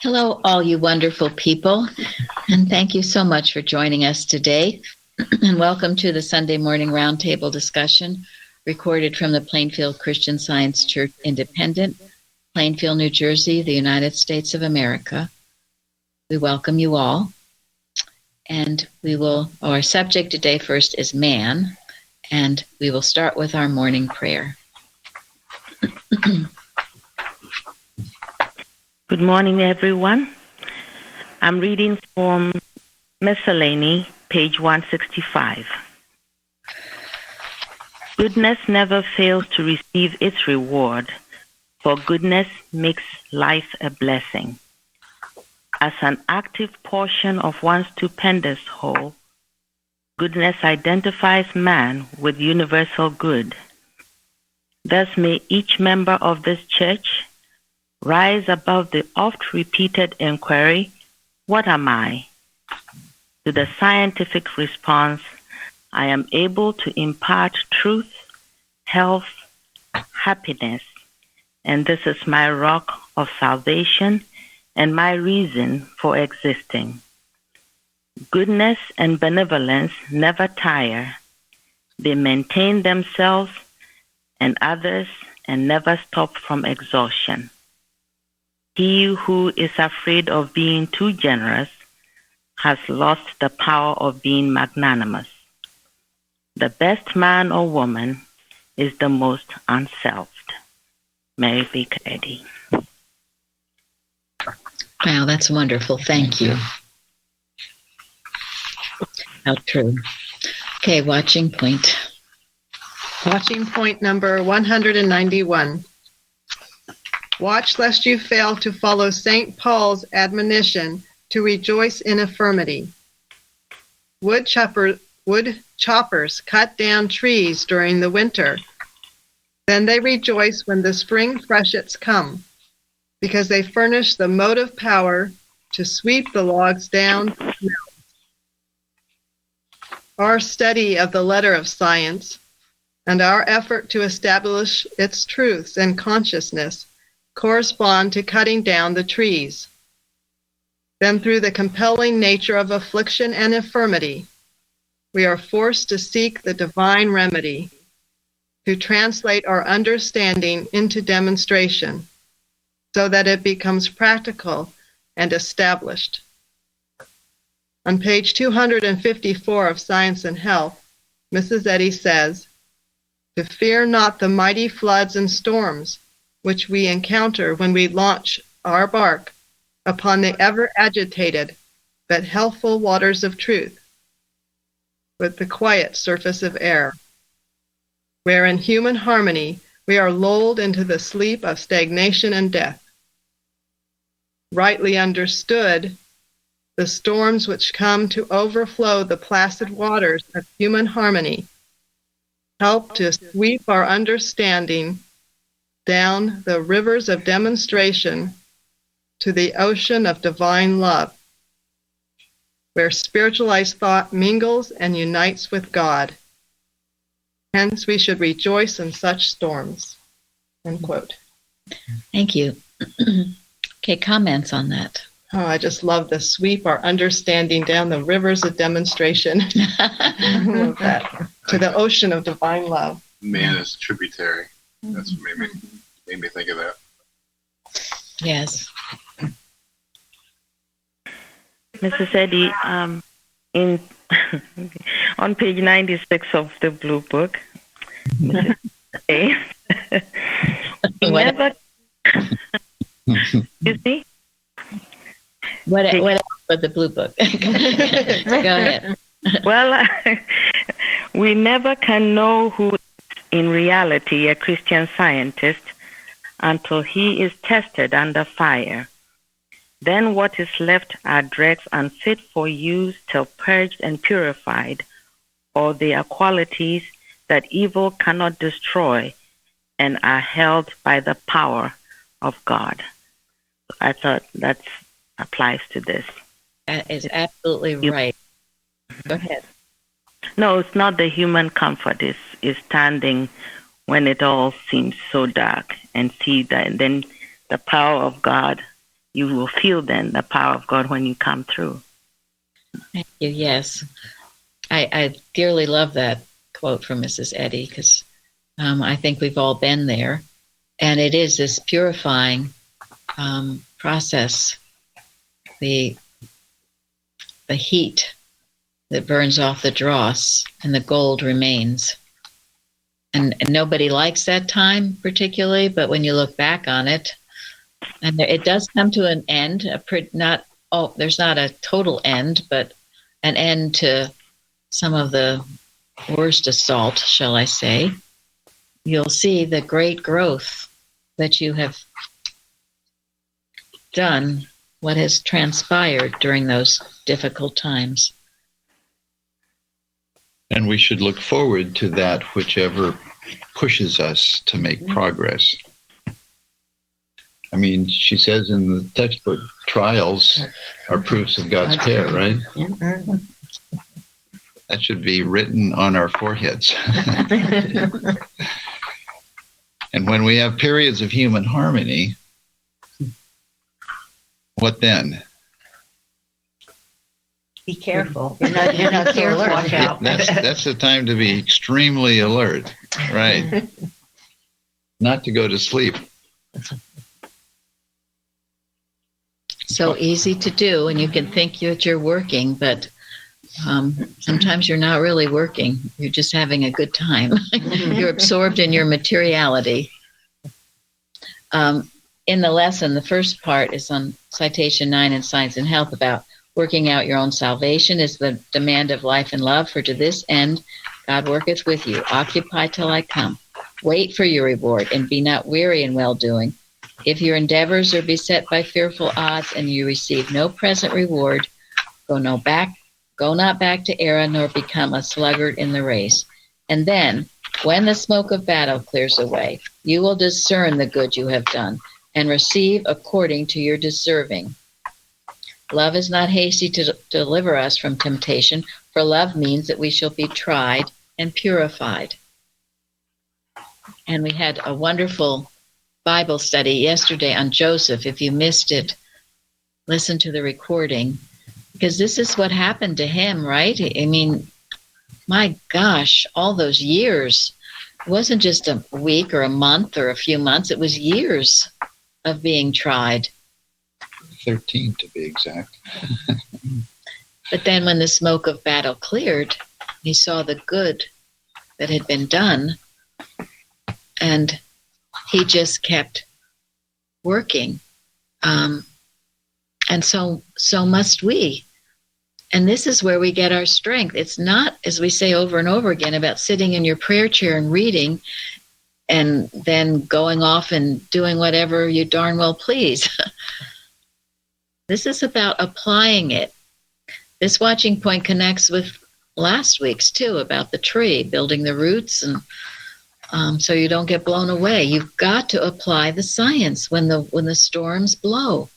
Hello, all you wonderful people, and thank you so much for joining us today. And welcome to the Sunday morning roundtable discussion recorded from the Plainfield Christian Science Church Independent, Plainfield, New Jersey, the United States of America. We welcome you all. And our subject today first is man, and we will start with our morning prayer. Good morning, everyone. I'm reading from Miscellany, page 165. Goodness never fails to receive its reward, for goodness makes life a blessing. As an active portion of one's stupendous whole, goodness identifies man with universal good. Thus may each member of this church rise above the oft-repeated inquiry, "What am I?" to the scientific response, "I am able to impart truth, health, happiness, and this is my rock of salvation and my reason for existing." Goodness and benevolence never tire. They maintain themselves and others and never stop from exhaustion. He who is afraid of being too generous has lost the power of being magnanimous. The best man or woman is the most unselfed. Mary Baker Eddy. Wow, that's wonderful. Thank you. How true. Okay, watching point. Watching point number 191. Watch lest you fail to follow St. Paul's admonition to rejoice in infirmity. Wood choppers cut down trees during the winter. Then they rejoice when the spring freshets come, because they furnish the motive power to sweep the logs down. Our study of the letter of science and our effort to establish its truths and consciousness correspond to cutting down the trees. Then through the compelling nature of affliction and infirmity, we are forced to seek the divine remedy, to translate our understanding into demonstration, so that it becomes practical and established. On page 254 of Science and Health, Mrs. Eddy says, "To fear not the mighty floods and storms which we encounter when we launch our bark upon the ever-agitated but healthful waters of truth, with the quiet surface of air, where in human harmony we are lulled into the sleep of stagnation and death. Rightly understood, the storms which come to overflow the placid waters of human harmony help to sweep our understanding down the rivers of demonstration to the ocean of divine love, where spiritualized thought mingles and unites with God. Hence, we should rejoice in such storms." End quote. Thank you. Okay, comments on that. Oh, I just love the sweep our understanding down the rivers of demonstration. I love that. To the ocean of divine love. Man is tributary. That's what made me think of that. Yes. Mrs. Eddy, on page 96 of the Blue Book, Mrs. A, we never... Excuse me? What else but the Blue Book? Go ahead. Well, we never can know who is in reality a Christian scientist until he is tested under fire. Then what is left are dregs unfit for use till purged and purified, or they are qualities that evil cannot destroy and are held by the power of God. I thought that applies to this. That is absolutely right. Go ahead. No, it's not the human comfort. Is standing when it all seems so dark and see that, and then the power of God you will feel then the power of God when you come through. Thank you. Yes. I dearly love that quote from Mrs. Eddy, because I think we've all been there. And it is this purifying process, the heat that burns off the dross and the gold remains. And nobody likes that time particularly, but when you look back on it, and it does come to an end, there's not a total end, but an end to some of the worst assault, shall I say. You'll see the great growth that you have done, what has transpired during those difficult times. And we should look forward to that whichever pushes us to make progress. I mean, she says in the textbook, trials are proofs of God's care, right? That should be written on our foreheads. And when we have periods of human harmony, what then? Be careful. You're not so alert. Watch out. That's the time to be extremely alert, right? Not to go to sleep. So easy to do, and you can think that you're working, but sometimes you're not really working. You're just having a good time. You're absorbed in your materiality. In the lesson, the first part is on citation 9 in Science and Health about working out your own salvation is the demand of life and love, for to this end God worketh with you. Occupy till I come. Wait for your reward, and be not weary in well-doing. If your endeavors are beset by fearful odds, and you receive no present reward, go not back to error, nor become a sluggard in the race. And then, when the smoke of battle clears away, you will discern the good you have done, and receive according to your deserving. Love is not hasty to deliver us from temptation, for love means that we shall be tried and purified. And we had a wonderful Bible study yesterday on Joseph. If you missed it, listen to the recording, because this is what happened to him, right? I mean, my gosh, all those years. It wasn't just a week or a month or a few months. It was years of being tried. 13 to be exact. But then when the smoke of battle cleared, he saw the good that had been done, and he just kept working. And so must we. And this is where we get our strength. It's not, as we say over and over again, about sitting in your prayer chair and reading and then going off and doing whatever you darn well please. This is about applying it. This watching point connects with last week's too, about the tree, building the roots, and so you don't get blown away. You've got to apply the science when the storms blow.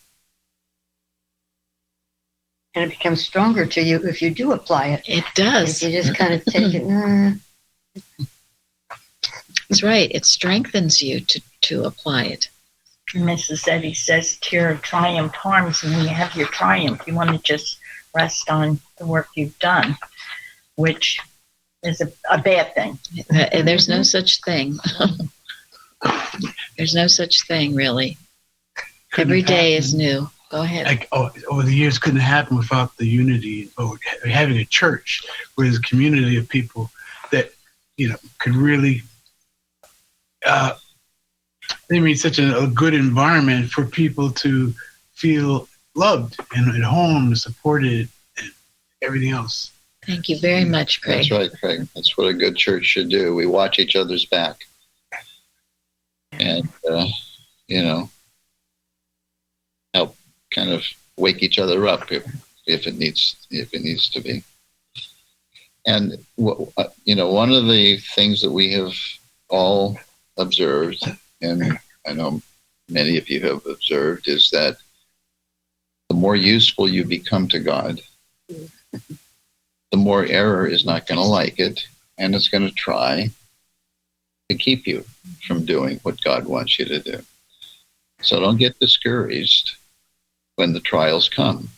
And it becomes stronger to you if you do apply it. It does. If you just kind of take it. That's right. It strengthens you to apply it. Mrs. Eddy says, tear of triumph harms, and when you have your triumph, you want to just rest on the work you've done, which is a bad thing. And there's no such thing. There's no such thing, really. Every day is new. Go ahead. Over the years, couldn't happen without the unity or having a church where there's a community of people that, could really they made such a good environment for people to feel loved and at home, supported, and everything else. Thank you very much, Craig. That's right, Craig. That's what a good church should do. We watch each other's back. And, help kind of wake each other up if it needs to be. And, one of the things that we have all observed, and I know many of you have observed, is that the more useful you become to God, the more error is not going to like it, and it's going to try to keep you from doing what God wants you to do. So don't get discouraged when the trials come,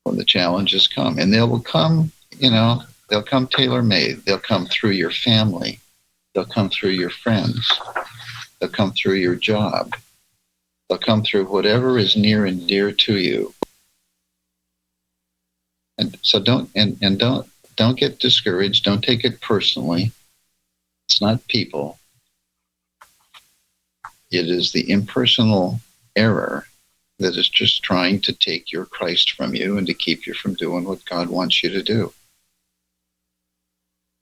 when the challenges come. And they will come, they'll come tailor-made. They'll come through your family. They'll come through your friends. They'll come through your job. They'll come through whatever is near and dear to you. And so don't get discouraged. Don't take it personally. It's not people. It is the impersonal error that is just trying to take your Christ from you and to keep you from doing what God wants you to do.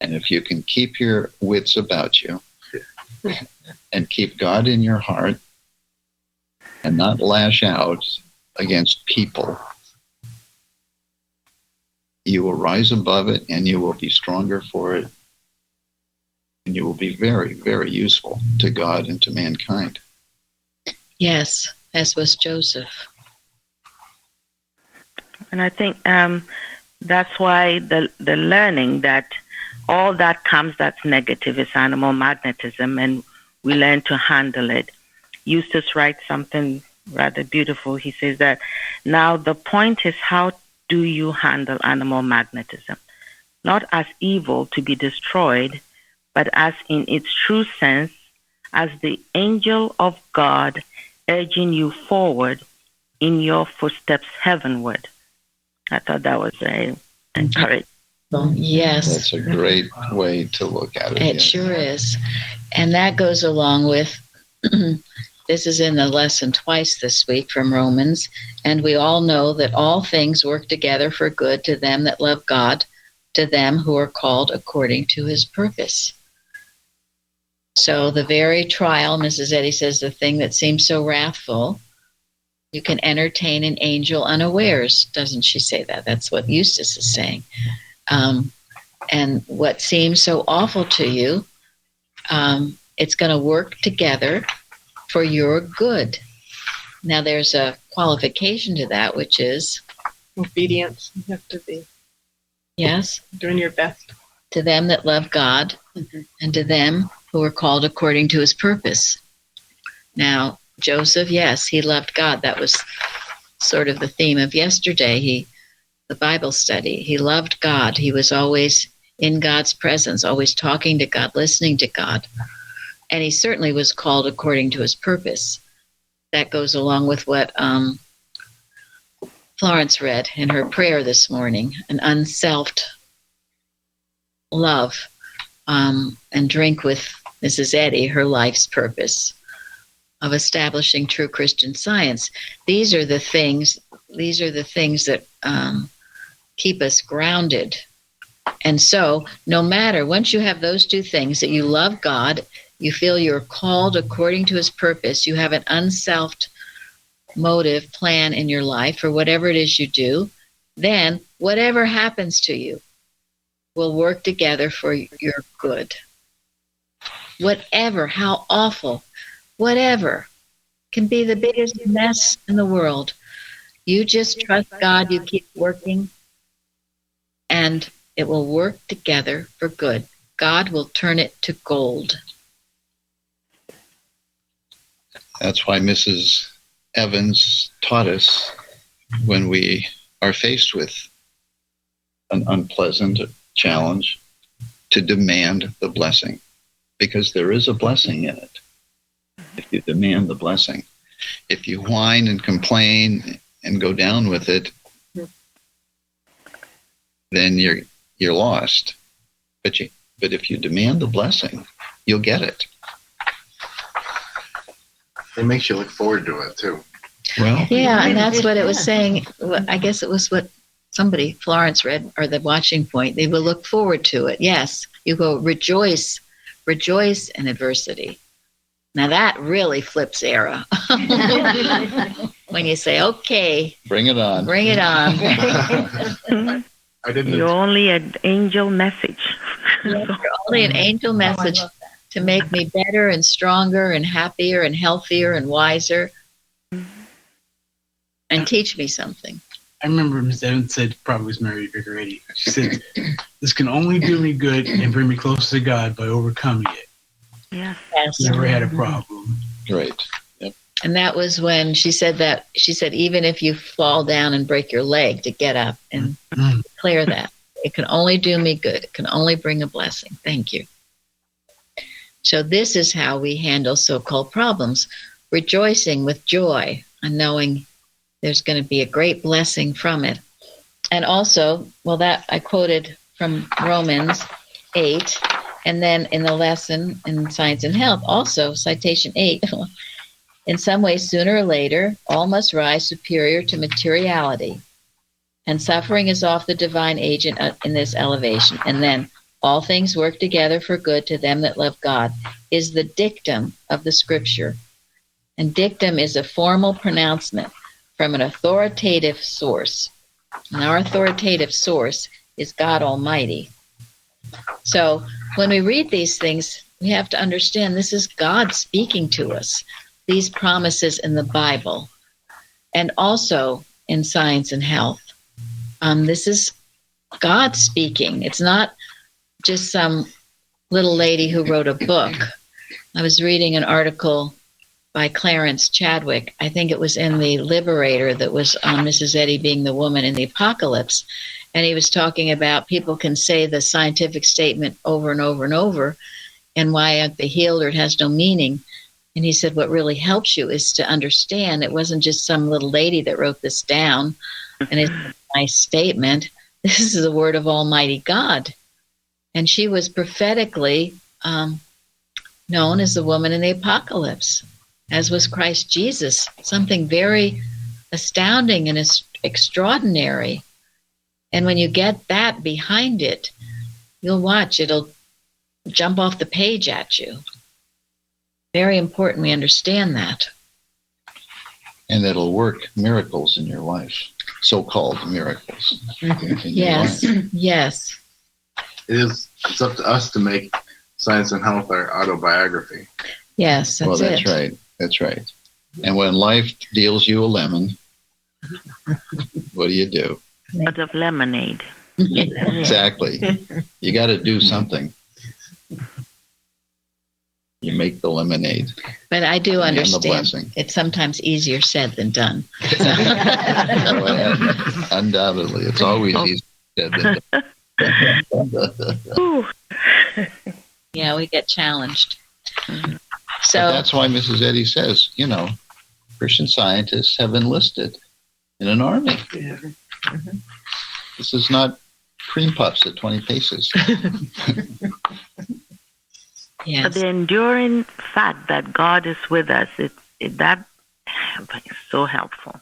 And if you can keep your wits about you and keep God in your heart and not lash out against people, you will rise above it and you will be stronger for it. And you will be very, very useful to God and to mankind. Yes, as was Joseph. And I think that's why the learning that all that comes that's negative is animal magnetism, and we learn to handle it. Eustace writes something rather beautiful. He says that now the point is, how do you handle animal magnetism? Not as evil to be destroyed, but as in its true sense, as the angel of God urging you forward in your footsteps heavenward. I thought that was very encouraging. Yes. That's a great way to look at it. It sure is. And that goes along with, this is in the lesson twice this week from Romans, and we all know that all things work together for good to them that love God, to them who are called according to his purpose. So the very trial, Mrs. Eddy says, the thing that seems so wrathful, you can entertain an angel unawares. Doesn't she say that? That's what Eustace is saying. And what seems so awful to you, it's going to work together for your good. Now, there's a qualification to that, which is Obedience. You have to be yes, doing your best. To them that love God, and to them who are called according to his purpose. Now, Joseph, yes, he loved God. That was sort of the theme of yesterday, the Bible study. He loved God. He was always in God's presence, always talking to God, listening to God. And he certainly was called according to his purpose. That goes along with what Florence read in her prayer this morning, an unselfed love, and drink with Mrs. Eddy, her life's purpose of establishing true Christian Science. These are the things that keep us grounded. And so no matter, once you have those two things, that you love God, you feel you're called according to his purpose, you have an unselfed motive plan in your life or whatever it is you do, then whatever happens to you will work together for your good. Whatever, how awful, whatever, can be the biggest mess in the world. You just trust God, you keep working, and it will work together for good. God will turn it to gold. That's why Mrs. Evans taught us, when we are faced with an unpleasant challenge, to demand the blessing, because there is a blessing in it. If you demand the blessing, if you whine and complain and go down with it, then you're lost. But if you demand the blessing, you'll get it. It makes you look forward to it too. Well, yeah, and that's what it was saying. I guess it was what somebody, Florence, read, or the watching point. They will look forward to it. Yes, you go rejoice in adversity. Now that really flips era. When you say, okay, bring it on. Bring it on. I didn't. You're only an angel message. You're only an angel message to make me better and stronger and happier and healthier and wiser and teach me something. I remember Ms. Evans said, probably was Mary Vicar Eddy. She said, this can only do me good and bring me closer to God by overcoming it. Yeah. Yes. Never had a problem. Great. Yep. And that was when she said, even if you fall down and break your leg, to get up and declare that. It can only do me good. It can only bring a blessing. Thank you. So this is how we handle so-called problems, rejoicing with joy and knowing there's going to be a great blessing from it. And also, well, that I quoted from Romans 8, and then in the lesson in Science and Health, also citation 8, in some way, sooner or later, all must rise superior to materiality. And suffering is off the divine agent in this elevation. And then all things work together for good to them that love God is the dictum of the scripture. And dictum is a formal pronouncement from an authoritative source. And our authoritative source is God Almighty. So when we read these things, we have to understand this is God speaking to us, these promises in the Bible, and also in Science and Health. This is God speaking. It's not just some little lady who wrote a book. I was reading an article by Clarence Chadwick. I think it was in the Liberator that was on Mrs. Eddy being the woman in the apocalypse. And he was talking about people can say the scientific statement over and over and over, and why the healed or it has no meaning. And he said, what really helps you is to understand it wasn't just some little lady that wrote this down and it's a nice statement. This is the word of Almighty God. And she was prophetically known as the woman in the apocalypse, as was Christ Jesus, something very astounding and extraordinary. And when you get that behind it, you'll watch, it'll jump off the page at you. Very important we understand that. And it'll work miracles in your life, so-called miracles. Yes, yes. It's up to us to make Science and Health our autobiography. Yes, that's it. Right. That's right. And when life deals you a lemon, what do? Out of lemonade. Exactly. You got to do something. You make the lemonade. But I do understand blessing. It's sometimes easier said than done. Undoubtedly. It's always easier said than done. Yeah, we get challenged. So but that's why Mrs. Eddy says, Christian scientists have enlisted in an army. Yeah. This is not cream puffs at 20 paces. yes. But the enduring fact that God is with us, that is so helpful.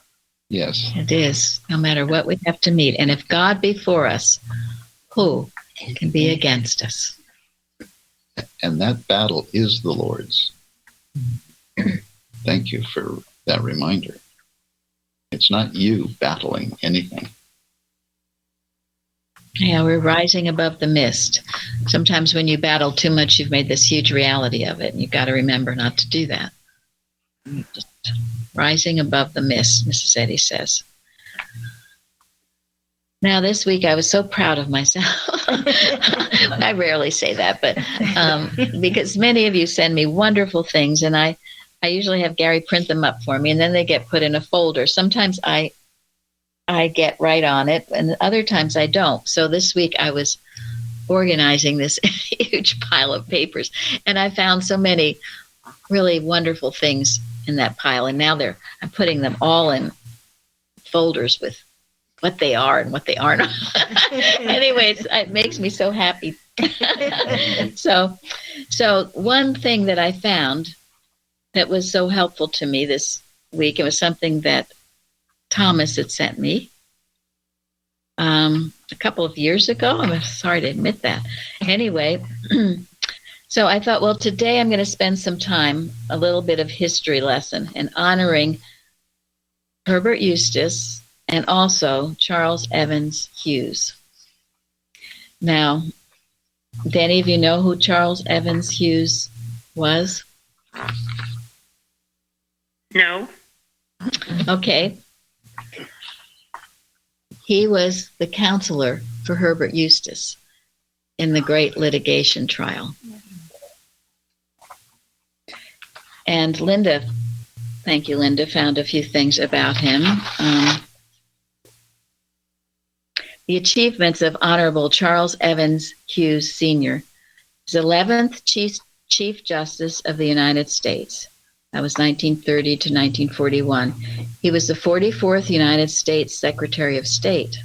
Yes. It is, no matter what we have to meet. And if God be for us, who can be against us? And that battle is the Lord's. Thank you for that reminder. It's not you battling anything. Yeah, we're rising above the mist. Sometimes when you battle too much, you've made this huge reality of it, and you've got to remember not to do that. Just rising above the mist, Mrs. Eddy says. Now, this week I was so proud of myself. I rarely say that, but because many of you send me wonderful things, and I usually have Gary print them up for me, and then they get put in a folder. Sometimes I get right on it, and other times I don't. So this week I was organizing this huge pile of papers, and I found so many really wonderful things in that pile, and now I'm putting them all in folders with what they are and what they aren't. Anyway, it makes me so happy. So one thing that I found that was so helpful to me this week, it was something that Thomas had sent me a couple of years ago. I'm sorry to admit that. Anyway, so I thought, well, today I'm going to spend some time, a little bit of history lesson, and honoring Herbert Eustace and also Charles Evans Hughes. Now, do any of you know who Charles Evans Hughes was? No. Okay. He was the counselor for Herbert Eustace in the great litigation trial. And Linda Thank you, Linda. Found a few things about him. The achievements of Honorable Charles Evans Hughes, Sr. He's 11th Chief Justice of the United States. That was 1930 to 1941. He was the 44th United States Secretary of State.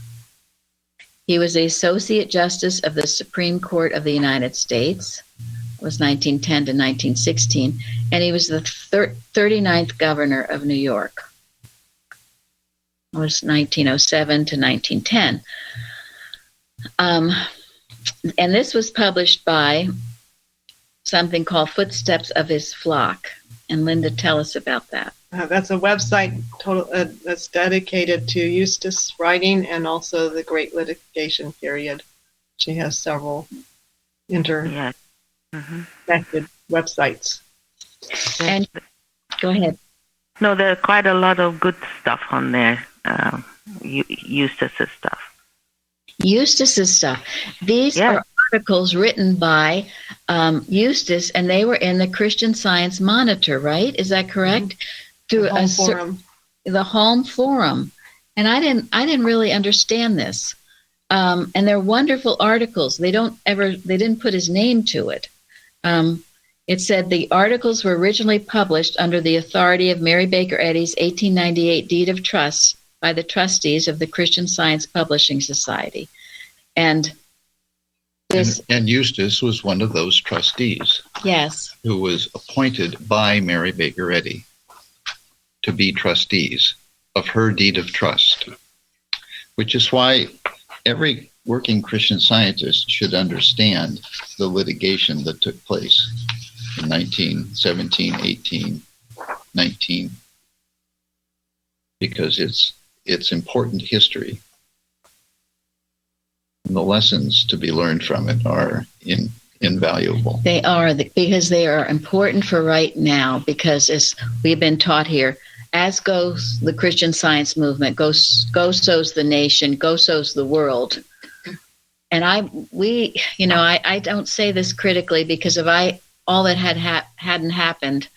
He was the Associate Justice of the Supreme Court of the United States. It was 1910 to 1916. And he was the 39th Governor of New York. It was 1907 to 1910. And this was published by something called Footsteps of His Flock. And Linda, tell us about that. That's a website that's dedicated to Eustace writing and also the Great Litigation Period. She has several interconnected websites. And go ahead. No, there are quite a lot of good stuff on there. Eustace's stuff. Eustace's stuff. These are articles written by Eustace, and they were in the Christian Science Monitor, right? Is that correct? Through the Home Forum. And I didn't really understand this. And they're wonderful articles. They didn't put his name to it. It said the articles were originally published under the authority of Mary Baker Eddy's 1898 Deed of Trust by the trustees of the Christian Science Publishing Society. And Eustace was one of those trustees. Yes. Who was appointed by Mary Baker Eddy to be trustees of her deed of trust, which is why every working Christian scientist should understand the litigation that took place in 1917, 18, 19, because it's important history. And the lessons to be learned from it are invaluable. They are, because they are important for right now, because as we've been taught here, as goes the Christian Science movement, go so's the nation, go so's the world. And I don't say this critically, because if all that hadn't happened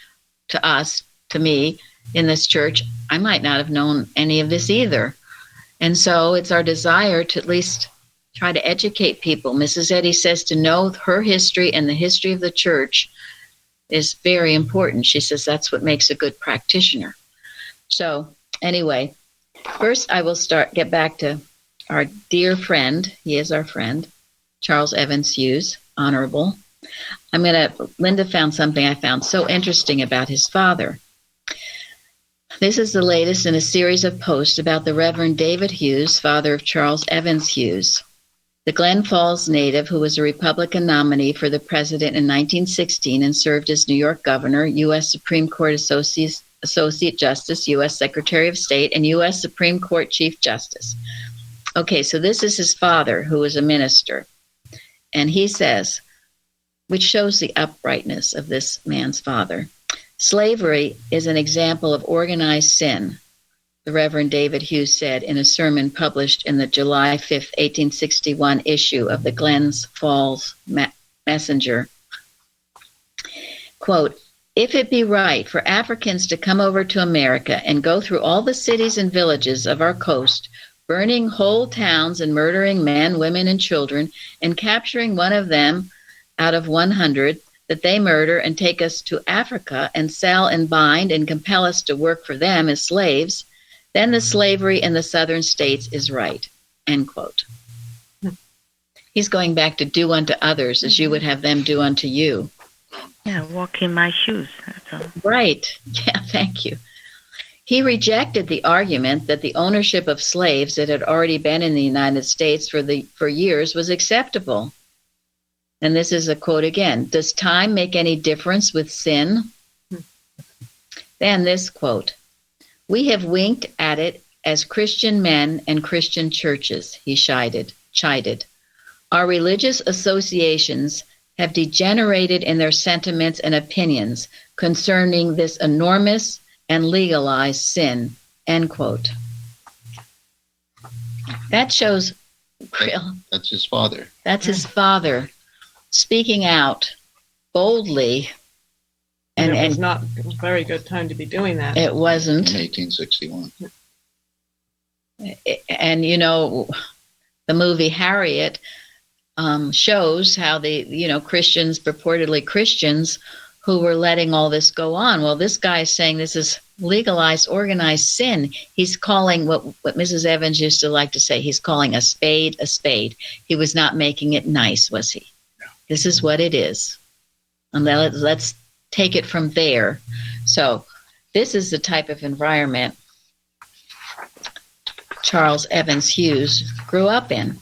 to us, to me, in this church, I might not have known any of this either. And so it's our desire to at least try to educate people. Mrs. Eddy says to know her history and the history of the church is very important. She says that's what makes a good practitioner. So anyway, first I will get back to our dear friend. He is our friend, Charles Evans Hughes, Honorable. Linda found something I found so interesting about his father. This is the latest in a series of posts about the Reverend David Hughes, father of Charles Evans Hughes, the Glen Falls native who was a Republican nominee for the president in 1916 and served as New York governor, U.S. Supreme Court Associate Justice, U.S. Secretary of State, and U.S. Supreme Court Chief Justice. Okay, so this is his father, who was a minister. And he says, which shows the uprightness of this man's father, slavery is an example of organized sin, the Reverend David Hughes said in a sermon published in the July 5, 1861 issue of the Glens Falls Messenger. Quote, if it be right for Africans to come over to America and go through all the cities and villages of our coast, burning whole towns and murdering men, women, and children, and capturing one of them out of 100 that they murder and take us to Africa and sell and bind and compel us to work for them as slaves, then the slavery in the southern states is right, end quote. He's going back to do unto others as you would have them do unto you. Yeah, walk in my shoes. That's all. Right. Yeah, thank you. He rejected the argument that the ownership of slaves that had already been in the United States for years was acceptable. And this is a quote again. Does time make any difference with sin? Then this quote. We have winked at it as Christian men and Christian churches, he chided. Our religious associations have degenerated in their sentiments and opinions concerning this enormous and legalized sin, end quote. That shows real. That's his father. That's his father speaking out boldly And it was and not a very good time to be doing that. it In wasn't. 1861. And the movie Harriet shows how Christians, purportedly Christians, who were letting all this go on. Well, this guy is saying this is legalized, organized sin. He's calling what Mrs. Evans used to like to say, he's calling a spade a spade. He was not making it nice, was he? No. This is what it is. And let's take it from there. So this is the type of environment Charles Evans Hughes grew up in.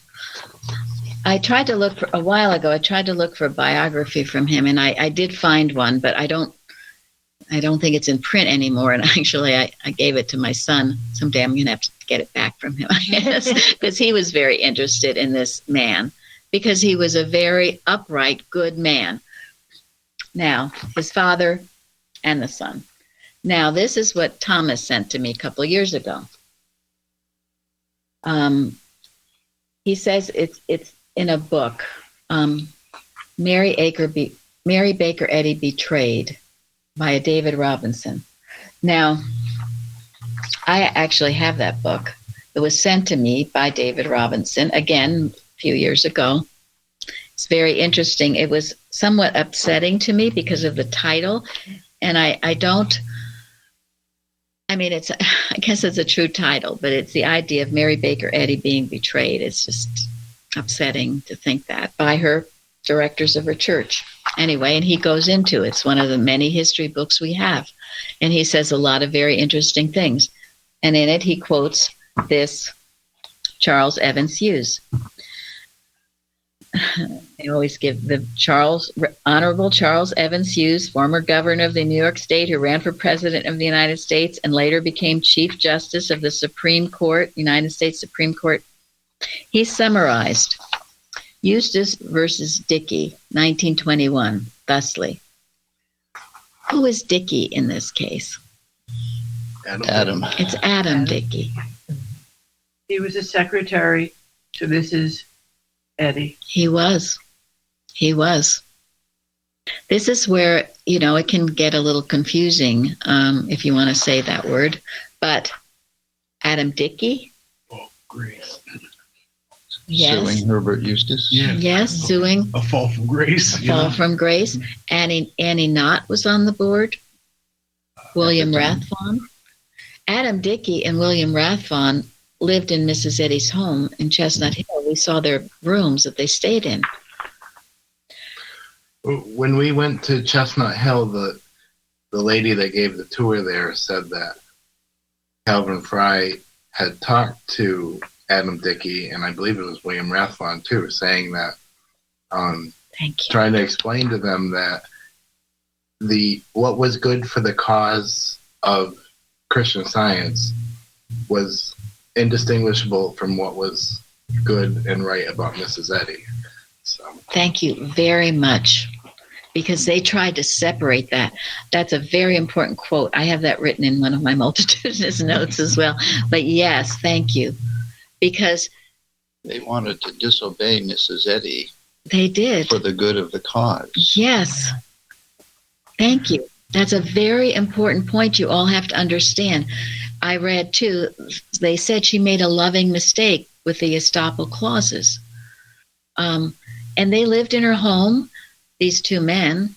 I tried to look for a while ago. I tried to look for a biography from him, and I did find one, but I don't think it's in print anymore. And actually, I gave it to my son. Someday I'm going to have to get it back from him, I guess, because he was very interested in this man, because he was a very upright, good man. Now, his father and the son. Now, this is what Thomas sent to me a couple of years ago. He says it's in a book, Mary Baker Eddy Betrayed by David Robinson. Now, I actually have that book. It was sent to me by David Robinson, again, a few years ago. It's very interesting. It was somewhat upsetting to me because of the title, and I guess it's a true title, but it's the idea of Mary Baker Eddy being betrayed. It's just upsetting to think that by her directors of her church. Anyway, and he goes into it. It's one of the many history books we have. And he says a lot of very interesting things. And in it, he quotes this Charles Evans Hughes. They always give the Honorable Charles Evans Hughes, former governor of the New York State, who ran for president of the United States and later became Chief Justice of the Supreme Court, United States Supreme Court. He summarized Eustace versus Dickey, 1921, thusly. Who is Dickey in this case? Adam. It's Adam Dickey. He was a secretary to Mrs. Eddy. He was. This is where, it can get a little confusing, if you want to say that word. But Adam Dickey? Oh, grace. Yes. Suing Herbert Eustace? Yes, suing. A fall from grace. A fall from grace. Annie Knott was on the board. William Rathbone. Adam Dickey and William Rathbone lived in Mrs. Eddy's home in Chestnut Hill. We saw their rooms that they stayed in. When we went to Chestnut Hill, the lady that gave the tour there said that Calvin Fry had talked to Adam Dickey, and I believe it was William Rathbone too, saying that, trying to explain to them that what was good for the cause of Christian Science was indistinguishable from what was good and right about Mrs. Eddy. So. Thank you very much, because they tried to separate that. That's a very important quote. I have that written in one of my multitudinous notes as well. But yes, thank you, because they wanted to disobey Mrs. Eddy. They did. For the good of the cause. Yes. Thank you. That's a very important point you all have to understand. I read, too, they said she made a loving mistake with the estoppel clauses. And they lived in her home, these two men.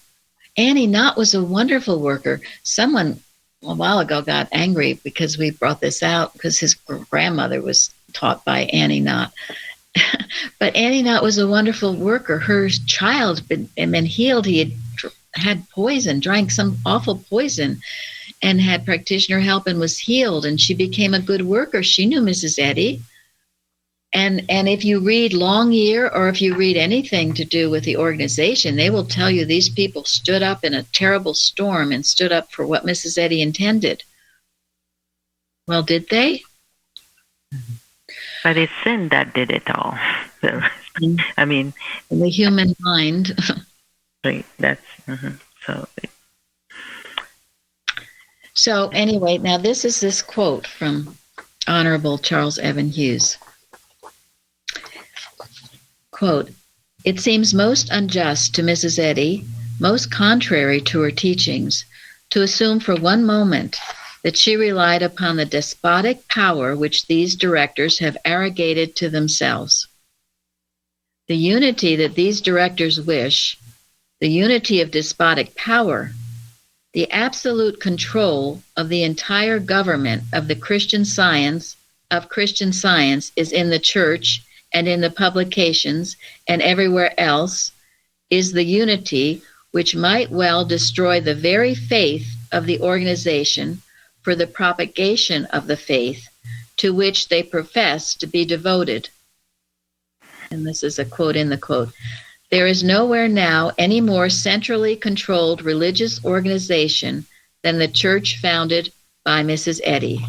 Annie Knott was a wonderful worker. Someone a while ago got angry because we brought this out, because his grandmother was taught by Annie Knott. But Annie Knott was a wonderful worker. Her child had been healed. He had poison, drank some awful poison, and had practitioner help and was healed, and she became a good worker. She knew Mrs. Eddy. And if you read Long Year, or if you read anything to do with the organization, they will tell you these people stood up in a terrible storm and stood up for what Mrs. Eddy intended. Well, did they? But it's sin that did it all. I mean, the human mind. Right. That's So anyway, now this is this quote from Honorable Charles Evans Hughes. Quote, "It seems most unjust to Mrs. Eddy, most contrary to her teachings, to assume for one moment that she relied upon the despotic power which these directors have arrogated to themselves. The unity that these directors wish, the unity of despotic power, the absolute control of the entire government of the Christian science, is in the church and in the publications and everywhere else, is the unity which might well destroy the very faith of the organization for the propagation of the faith to which they profess to be devoted. And this is a quote in the quote. There is nowhere now any more centrally controlled religious organization than the church founded by Mrs. Eddy.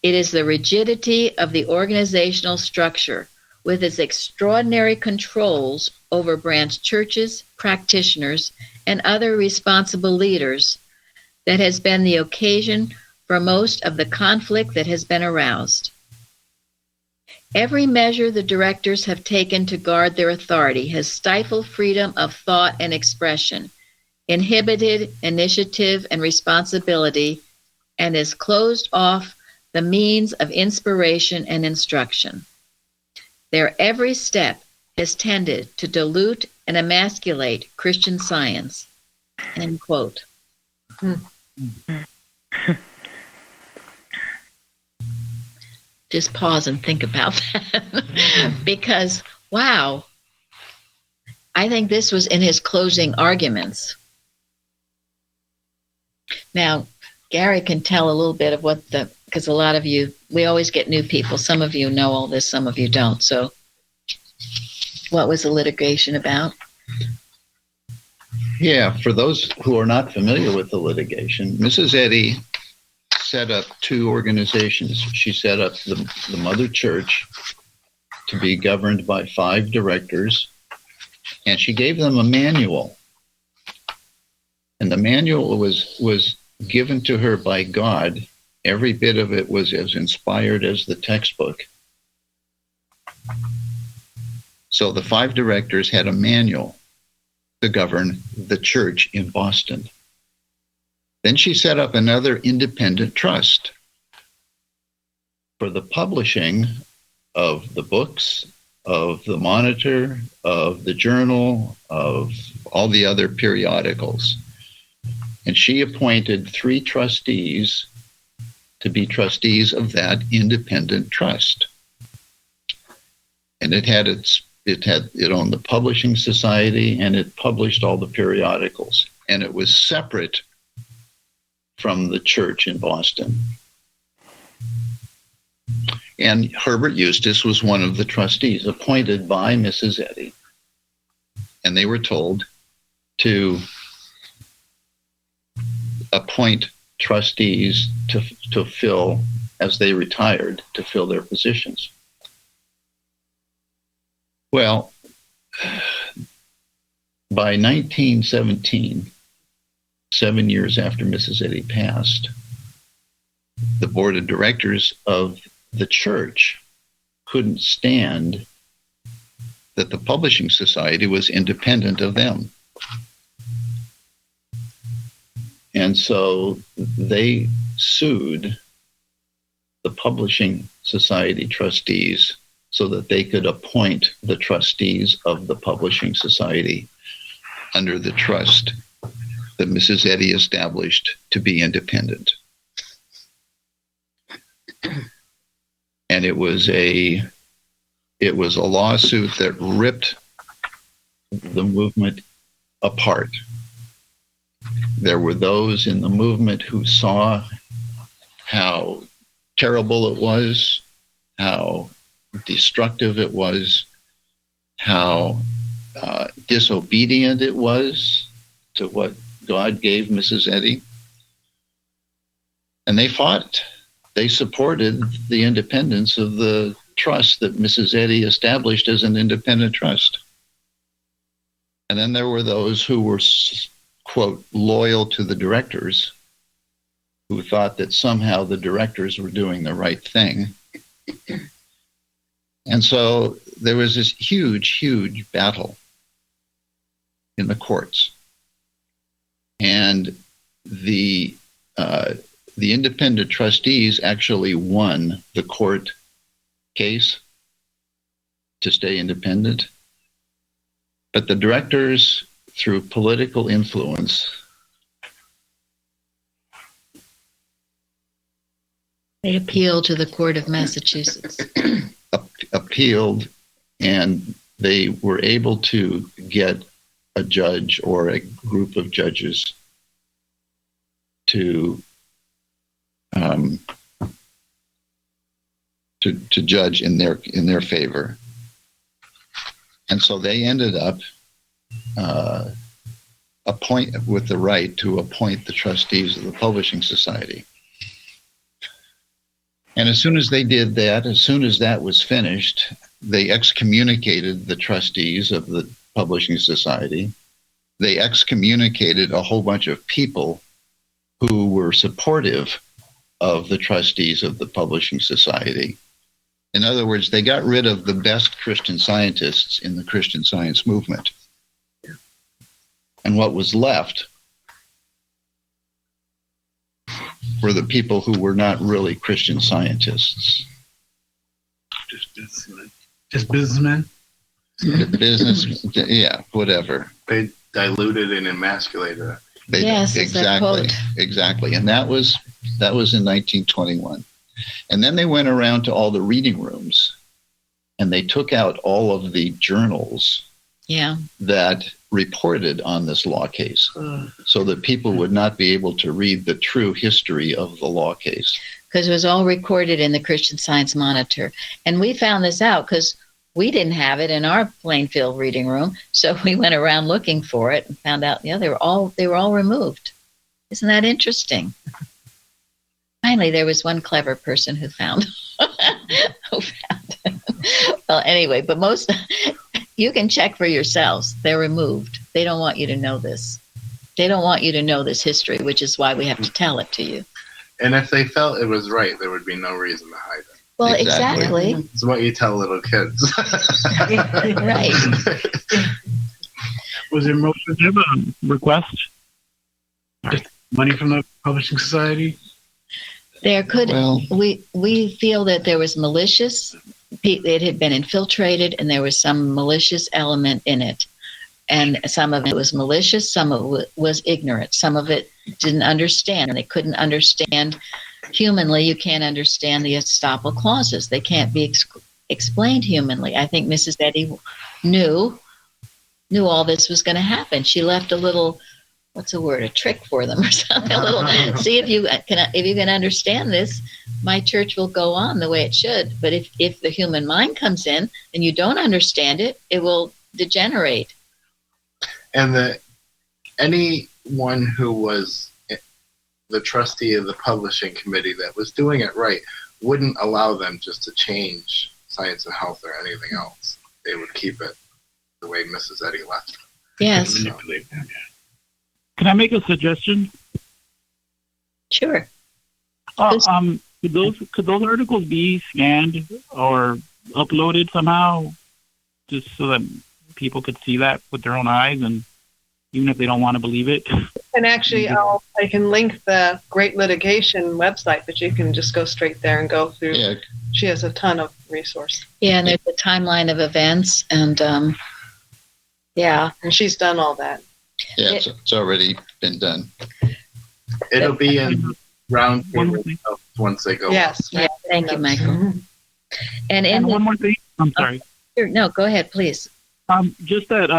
It is the rigidity of the organizational structure with its extraordinary controls over branch churches, practitioners, and other responsible leaders that has been the occasion for most of the conflict that has been aroused. Every measure the directors have taken to guard their authority has stifled freedom of thought and expression, inhibited initiative and responsibility, and has closed off the means of inspiration and instruction. Their every step has tended to dilute and emasculate Christian Science. End quote. Just pause and think about that. Because, wow, I think this was in his closing arguments. Now, Gary can tell a little bit of what because a lot of you, we always get new people. Some of you know all this, some of you don't. So what was the litigation about? Yeah, for those who are not familiar with the litigation, Mrs. Eddy set up two organizations. She set up the Mother Church to be governed by 5 directors, and she gave them a manual. And the manual was given to her by God. Every bit of it was as inspired as the textbook. So the 5 directors had a manual to govern the church in Boston. Then she set up another independent trust for the publishing of the books, of the Monitor, of the Journal, of all the other periodicals. And she appointed 3 trustees to be trustees of that independent trust. And it owned the publishing society, and it published all the periodicals. And it was separate from the church in Boston. And Herbert Eustace was one of the trustees appointed by Mrs. Eddy. And they were told to appoint trustees to fill, as they retired, to fill their positions. Well, by 1917, 7 years after Mrs. Eddy passed, the board of directors of the church couldn't stand that the publishing society was independent of them. And so they sued the publishing society trustees so that they could appoint the trustees of the publishing society under the trust that Mrs. Eddy established to be independent. And it was a lawsuit that ripped the movement apart. There were those in the movement who saw how terrible it was, how destructive it was, how disobedient it was to what God gave Mrs. Eddy. And they fought. They supported the independence of the trust that Mrs. Eddy established as an independent trust. And then there were those who were, quote, loyal to the directors, who thought that somehow the directors were doing the right thing. And so there was this huge, huge battle in the courts. And the independent trustees actually won the court case to stay independent, but the directors, through political influence, They appealed to the Court of Massachusetts. appealed, and they were able to get a judge or a group of judges to judge in their favor, and so they ended up with the right to appoint the trustees of the Publishing Society. And as soon as they did that, as soon as that was finished, they excommunicated the trustees of the Publishing Society. They excommunicated a whole bunch of people who were supportive of the trustees of the Publishing Society. In other words, they got rid of the best Christian scientists in the Christian Science movement. And what was left were the people who were not really Christian scientists. Just businessmen? Business, yeah, whatever. They diluted and emasculated it. Yes, exactly. And that was in 1921. And then they went around to all the reading rooms and they took out all of the journals that reported on this law case so that people would not be able to read the true history of the law case. Because it was all recorded in the Christian Science Monitor. And we found this out because we didn't have it in our Plainfield reading room. So we went around looking for it and found out, they were all removed. Isn't that interesting? Finally, there was one clever person who found it. Well, anyway, but most, you can check for yourselves. They're removed. They don't want you to know this. They don't want you to know this history, which is why we have to tell it to you. And if they felt it was right, there would be no reason to hide it. Well, exactly. It's what you tell little kids. Right. Was there a request? Just money from the Publishing Society? There could, we feel that there was it had been infiltrated and there was some malicious element in it. And some of it was malicious, some of it was ignorant, some of it didn't understand. They couldn't understand humanly. You can't understand the estoppel clauses. They can't be explained humanly. I think Mrs. Eddy knew all this was going to happen. She left a little, a trick for them or something. A little, see if you can understand this, my church will go on the way it should. But if the human mind comes in and you don't understand it, it will degenerate. And anyone who was the trustee of the publishing committee that was doing it right wouldn't allow them just to change Science and Health or anything else. They would keep it the way Mrs. Eddy left it. Yes. Manipulate them, yeah. Can I make a suggestion? Sure. Could those articles be scanned or uploaded somehow, just so that people could see that with their own eyes, and even if they don't want to believe it? And actually, I can link the Great Litigation website, but you can just go straight there and go through. Yeah. She has a ton of resource. Yeah, and there's a timeline of events, and and she's done all that. Yeah, it's already been done. It'll be in Roundtable once they go. Yes. Yeah, thank you, Michael. And one more thing. I'm sorry. No, go ahead, please. Just that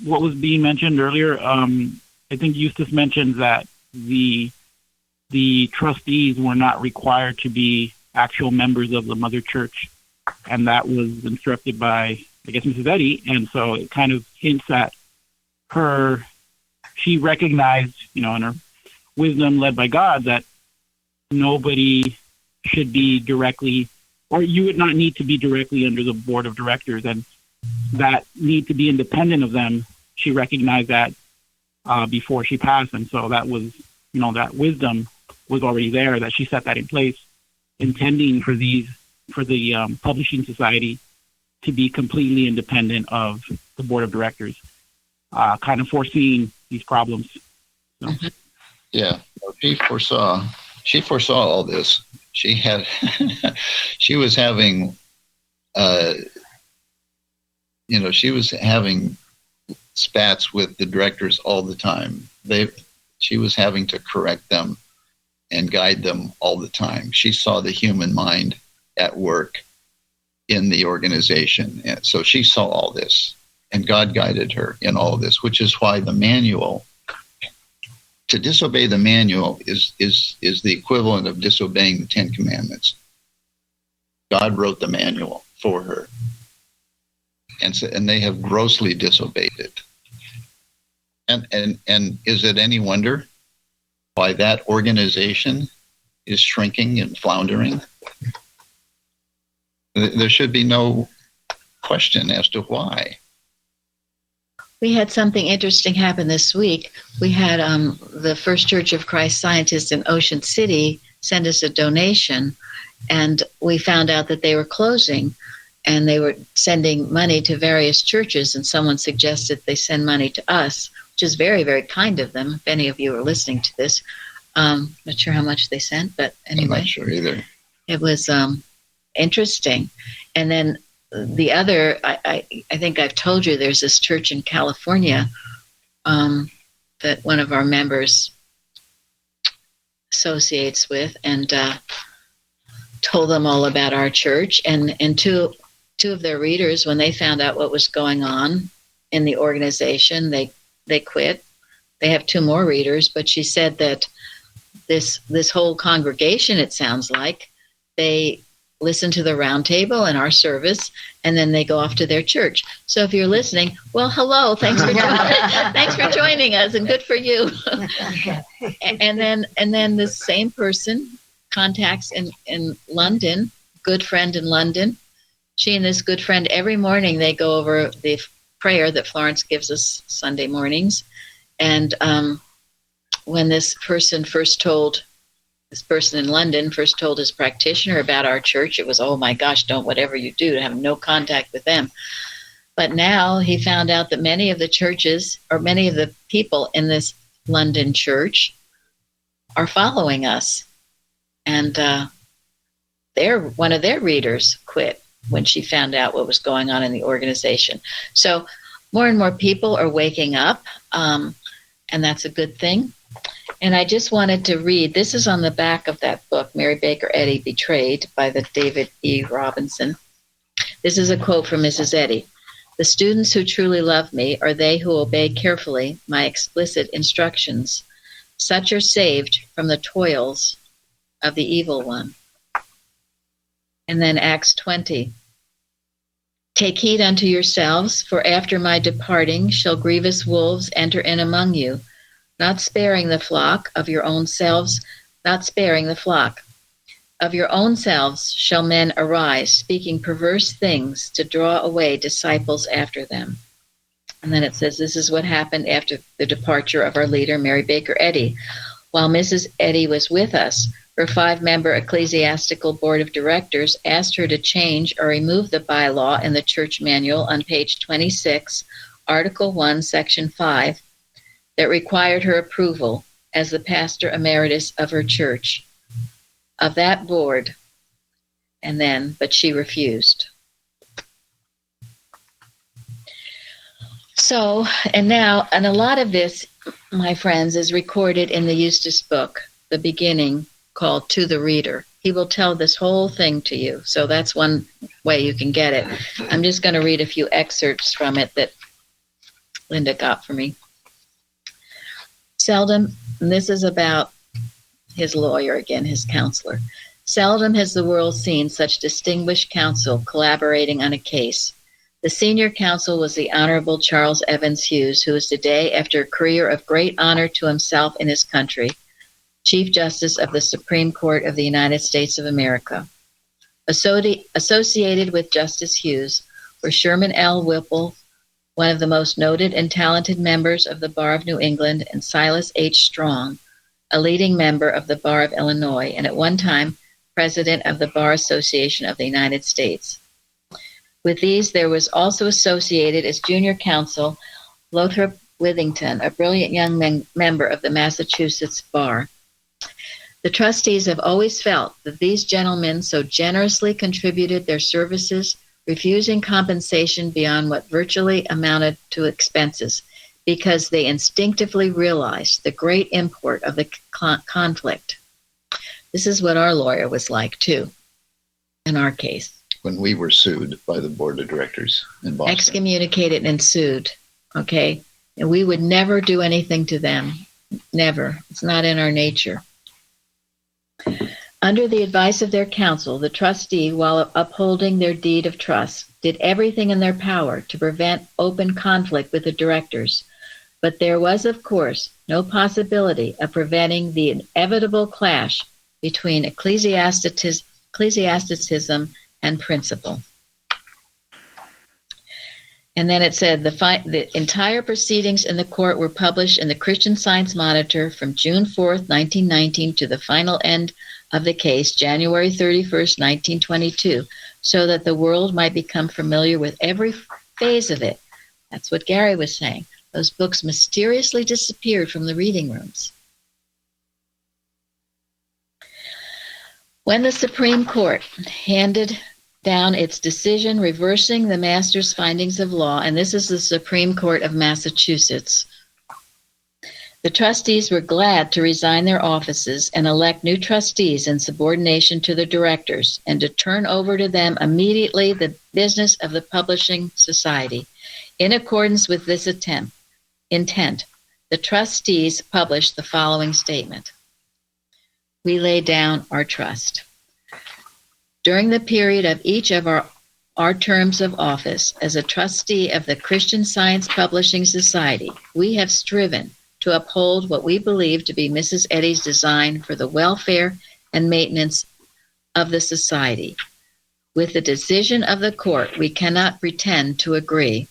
what was being mentioned earlier. I think Eustace mentioned that the trustees were not required to be actual members of the Mother Church, and that was instructed by, I guess, Mrs. Eddy, and so it kind of hints at she recognized, in her wisdom led by God, that nobody should be directly, or you would not need to be directly under the board of directors, and that need to be independent of them. She recognized that before she passed, and so that was, that wisdom was already there, that she set that in place, intending for the Publishing Society to be completely independent of the board of directors, kind of foreseeing these problems. Yeah, well, she foresaw all this. She had, she was having, she was having spats with the directors all the time. She was having to correct them and guide them all the time. She saw the human mind at work in the organization. And so she saw all this, and God guided her in all of this, which is why the manual, to disobey the manual is the equivalent of disobeying the Ten Commandments. God wrote the manual for her. And they have grossly disobeyed it. And is it any wonder why that organization is shrinking and floundering? There should be no question as to why. We had something interesting happen this week. We had the First Church of Christ Scientists in Ocean City send us a donation, and we found out that they were closing, and they were sending money to various churches, and someone suggested they send money to us, which is very, very kind of them. If any of you are listening to this, not sure how much they sent, but anyway. I'm not sure either. It was interesting. And then the other, I think I've told you, there's this church in California that one of our members associates with, and told them all about our church. And two of their readers, when they found out what was going on in the organization, they quit. They have 2 more readers, but she said that this whole congregation, it sounds like, they listen to the Roundtable and our service, and then they go off to their church. So if you're listening, well, hello, thanks for joining us, and good for you. and then the same person contacts in London, good friend in London. She and this good friend, every morning they go over the prayer that Florence gives us Sunday mornings. And when this person in London first told his practitioner about our church, it was, oh my gosh, don't whatever you do to have no contact with them. But now he found out that many of the churches, or many of the people in this London church, are following us. And one of their readers quit when she found out what was going on in the organization. So more and more people are waking up, and that's a good thing. And I just wanted to read, this is on the back of that book, Mary Baker Eddy, Betrayed, by the David E. Robinson. This is a quote from Mrs. Eddy. "The students who truly love me are they who obey carefully my explicit instructions. Such are saved from the toils of the evil one." And then Acts 20. "Take heed unto yourselves, for after my departing shall grievous wolves enter in among you, not sparing the flock of your own selves, not sparing the flock. Of your own selves shall men arise, speaking perverse things to draw away disciples after them." And then it says, this is what happened after the departure of our leader, Mary Baker Eddy. "While Mrs. Eddy was with us, her 5-member ecclesiastical board of directors asked her to change or remove the bylaw in the church manual on page 26, Article 1, Section 5, that required her approval as the pastor emeritus of her church, of that board, but she refused." So, and a lot of this, my friends, is recorded in the Eustace book, the beginning, called To the Reader. He will tell this whole thing to you. So that's one way you can get it. I'm just going to read a few excerpts from it that Linda got for me. "Seldom," and this is about his lawyer again, his counselor, "seldom has the world seen such distinguished counsel collaborating on a case. The senior counsel was the Honorable Charles Evans Hughes, who is today, after a career of great honor to himself and his country, Chief Justice of the Supreme Court of the United States of America. Associated with Justice Hughes were Sherman L. Whipple, one of the most noted and talented members of the Bar of New England, and Silas H. Strong, a leading member of the Bar of Illinois, and at one time president of the Bar Association of the United States. With these, there was also associated as junior counsel Lothrop Withington, a brilliant young member of the Massachusetts Bar. The trustees have always felt that these gentlemen so generously contributed their services, refusing compensation beyond what virtually amounted to expenses, because they instinctively realized the great import of the conflict. This is what our lawyer was like, too, in our case. When we were sued by the board of directors in Boston. Excommunicated and sued, okay? And we would never do anything to them. Never. It's not in our nature. Under the advice of their counsel, the trustee, while upholding their deed of trust, did everything in their power to prevent open conflict with the directors. But there was, of course, no possibility of preventing the inevitable clash between ecclesiasticism and principle. And then it said the entire proceedings in the court were published in the Christian Science Monitor from June 4th, 1919 to the final end of the case, January 31st, 1922, so that the world might become familiar with every phase of it. That's what Gary was saying. Those books mysteriously disappeared from the reading rooms. When the Supreme Court handed down its decision reversing the master's findings of law, and this is the Supreme Court of Massachusetts, the trustees were glad to resign their offices and elect new trustees in subordination to the directors, and to turn over to them immediately the business of the publishing society. In accordance with this intent, the trustees published the following statement. We lay down our trust. During the period of each of our terms of office as a trustee of the Christian Science Publishing Society, we have striven to uphold what we believe to be Mrs. Eddy's design for the welfare and maintenance of the society. With the decision of the court, we cannot pretend to agree.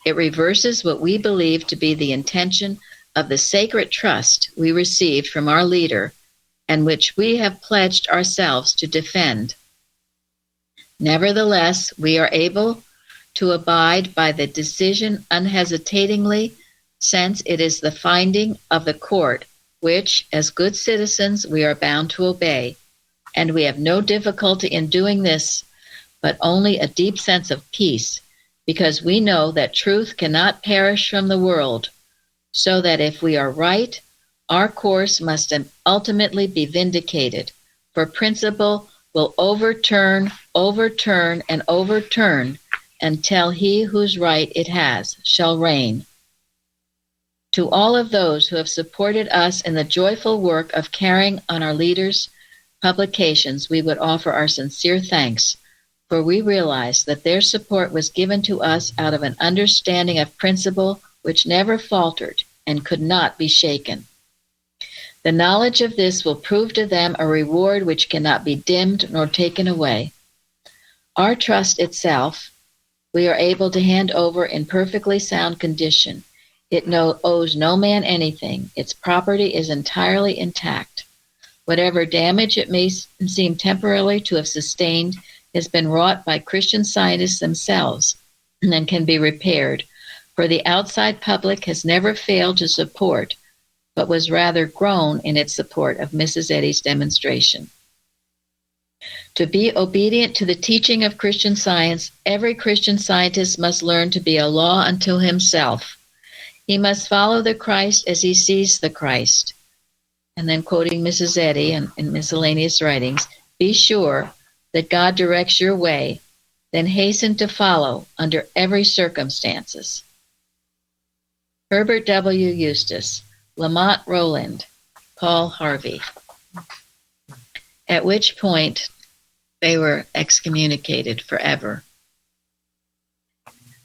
It reverses what we believe to be the intention of the sacred trust we received from our leader, and which we have pledged ourselves to defend. Nevertheless, we are able to abide by the decision unhesitatingly, since it is the finding of the court, which, as good citizens, we are bound to obey. And we have no difficulty in doing this, but only a deep sense of peace, because we know that truth cannot perish from the world, so that if we are right, our course must ultimately be vindicated, for principle will overturn, and overturn, until he whose right it has shall reign. To all of those who have supported us in the joyful work of carrying on our leaders' publications, we would offer our sincere thanks, for we realize that their support was given to us out of an understanding of principle which never faltered and could not be shaken. The knowledge of this will prove to them a reward which cannot be dimmed nor taken away. Our trust itself, we are able to hand over in perfectly sound condition. It owes no man anything. Its property is entirely intact. Whatever damage it may seem temporarily to have sustained has been wrought by Christian scientists themselves and can be repaired, for the outside public has never failed to support, but was rather grown in its support of Mrs. Eddy's demonstration. To be obedient to the teaching of Christian Science, every Christian Scientist must learn to be a law unto himself. He must follow the Christ as he sees the Christ. And then quoting Mrs. Eddy in miscellaneous writings, be sure that God directs your way, then hasten to follow under every circumstances. Herbert W. Eustace, Lamont Roland, Paul Harvey. At which point they were excommunicated forever.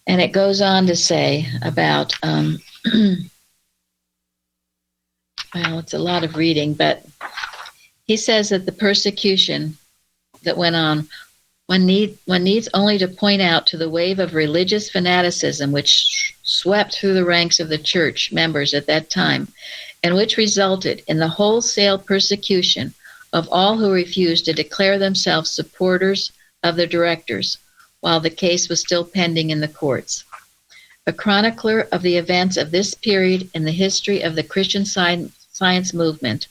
And it goes on to say about, well, it's a lot of reading, but he says that the persecution that went on, one needs only to point out to the wave of religious fanaticism which swept through the ranks of the church members at that time, and which resulted in the wholesale persecution of all who refused to declare themselves supporters of the directors while the case was still pending in the courts. a chronicler of the events of this period in the history of the Christian Science movement,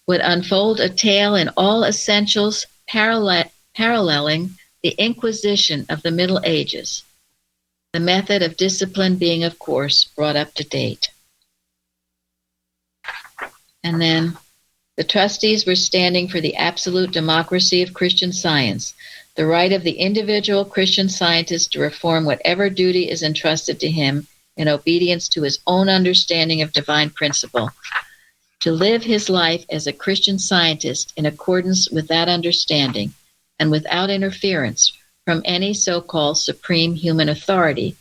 would unfold a tale in all essentials paralleling the Inquisition of the Middle Ages, the method of discipline being, of course, brought up to date. And then the trustees were standing for the absolute democracy of Christian Science, the right of the individual Christian scientist to perform whatever duty is entrusted to him in obedience to his own understanding of divine principle, to live his life as a Christian scientist in accordance with that understanding and without interference from any so-called supreme human authority.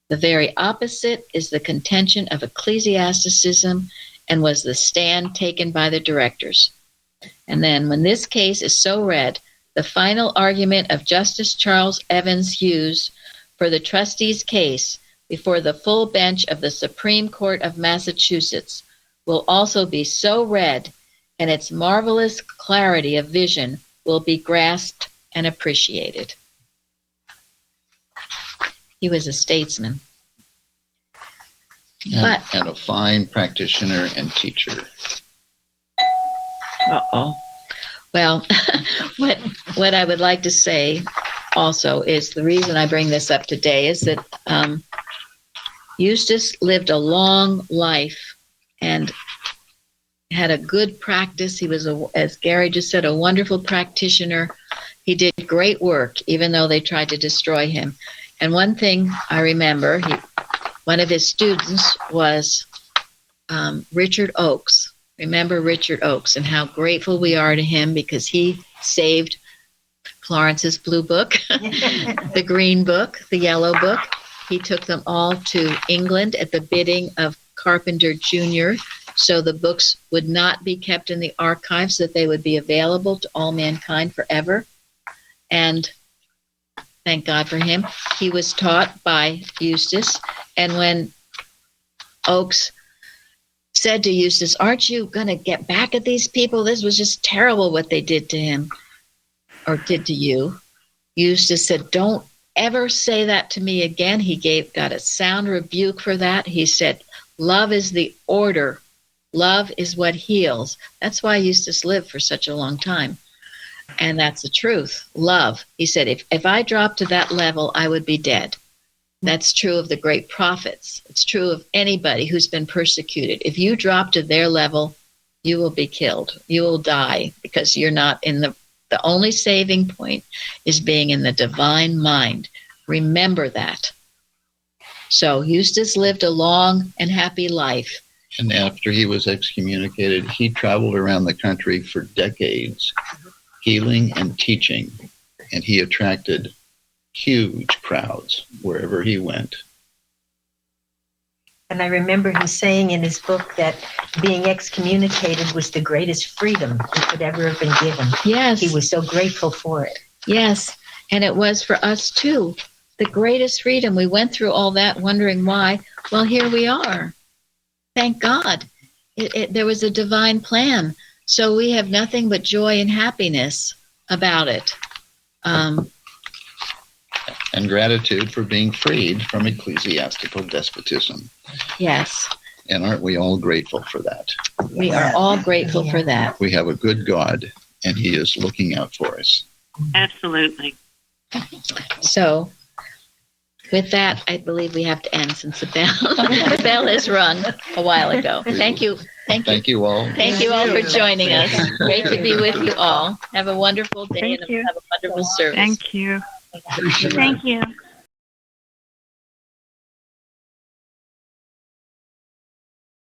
The very opposite is the contention of ecclesiasticism and was the stand taken by the directors. And then when this case is so read, the final argument of Justice Charles Evans Hughes for the trustees' case before the full bench of the Supreme Court of Massachusetts will also be so read, and its marvelous clarity of vision will be grasped and appreciated. He was a statesman. And a fine practitioner and teacher. Uh-oh. Well, what I would like to say also is the reason I bring this up today is that Eustace lived a long life and had a good practice. He was, as Gary just said, a wonderful practitioner. He did great work, even though they tried to destroy him. And one thing I remember, one of his students was Richard Oakes. Remember Richard Oakes and how grateful we are to him because he saved Florence's blue book, the green book, the yellow book. He took them all to England at the bidding of Carpenter Jr., so the books would not be kept in the archives, that they would be available to all mankind forever. And thank God for him. He was taught by Eustace. And when Oakes said to Eustace, "Aren't you going to get back at these people? This was just terrible what they did to him, or did to you." Eustace said, "Don't ever say that to me again." He got a sound rebuke for that. He said, "Love is the order. Love is what heals." That's why Eustace lived for such a long time. And that's the truth. Love. He said, if I dropped to that level, I would be dead. That's true of the great prophets. It's true of anybody who's been persecuted. If you drop to their level, you will be killed. You will die because you're not in the only saving point is being in the divine mind. Remember that. So Eustace lived a long and happy life. And after he was excommunicated, he traveled around the country for decades, healing and teaching, and he attracted huge crowds wherever he went. And I remember him saying in his book that being excommunicated was the greatest freedom he could ever have been given. Yes. He was so grateful for it. Yes, and it was for us too. The greatest freedom. We went through all that wondering why. Well, here we are. Thank God. There was a divine plan. So we have nothing but joy and happiness about it. And gratitude for being freed from ecclesiastical despotism. Yes. And aren't we all grateful for that? We are all grateful for that. We have a good God, and he is looking out for us. Absolutely. So with that, I believe we have to end since the bell has rung a while ago. Thank you. Thank you all. Thank you all for joining us. Great to be with you all. Have a wonderful day and have a wonderful service. Thank you. Thank you.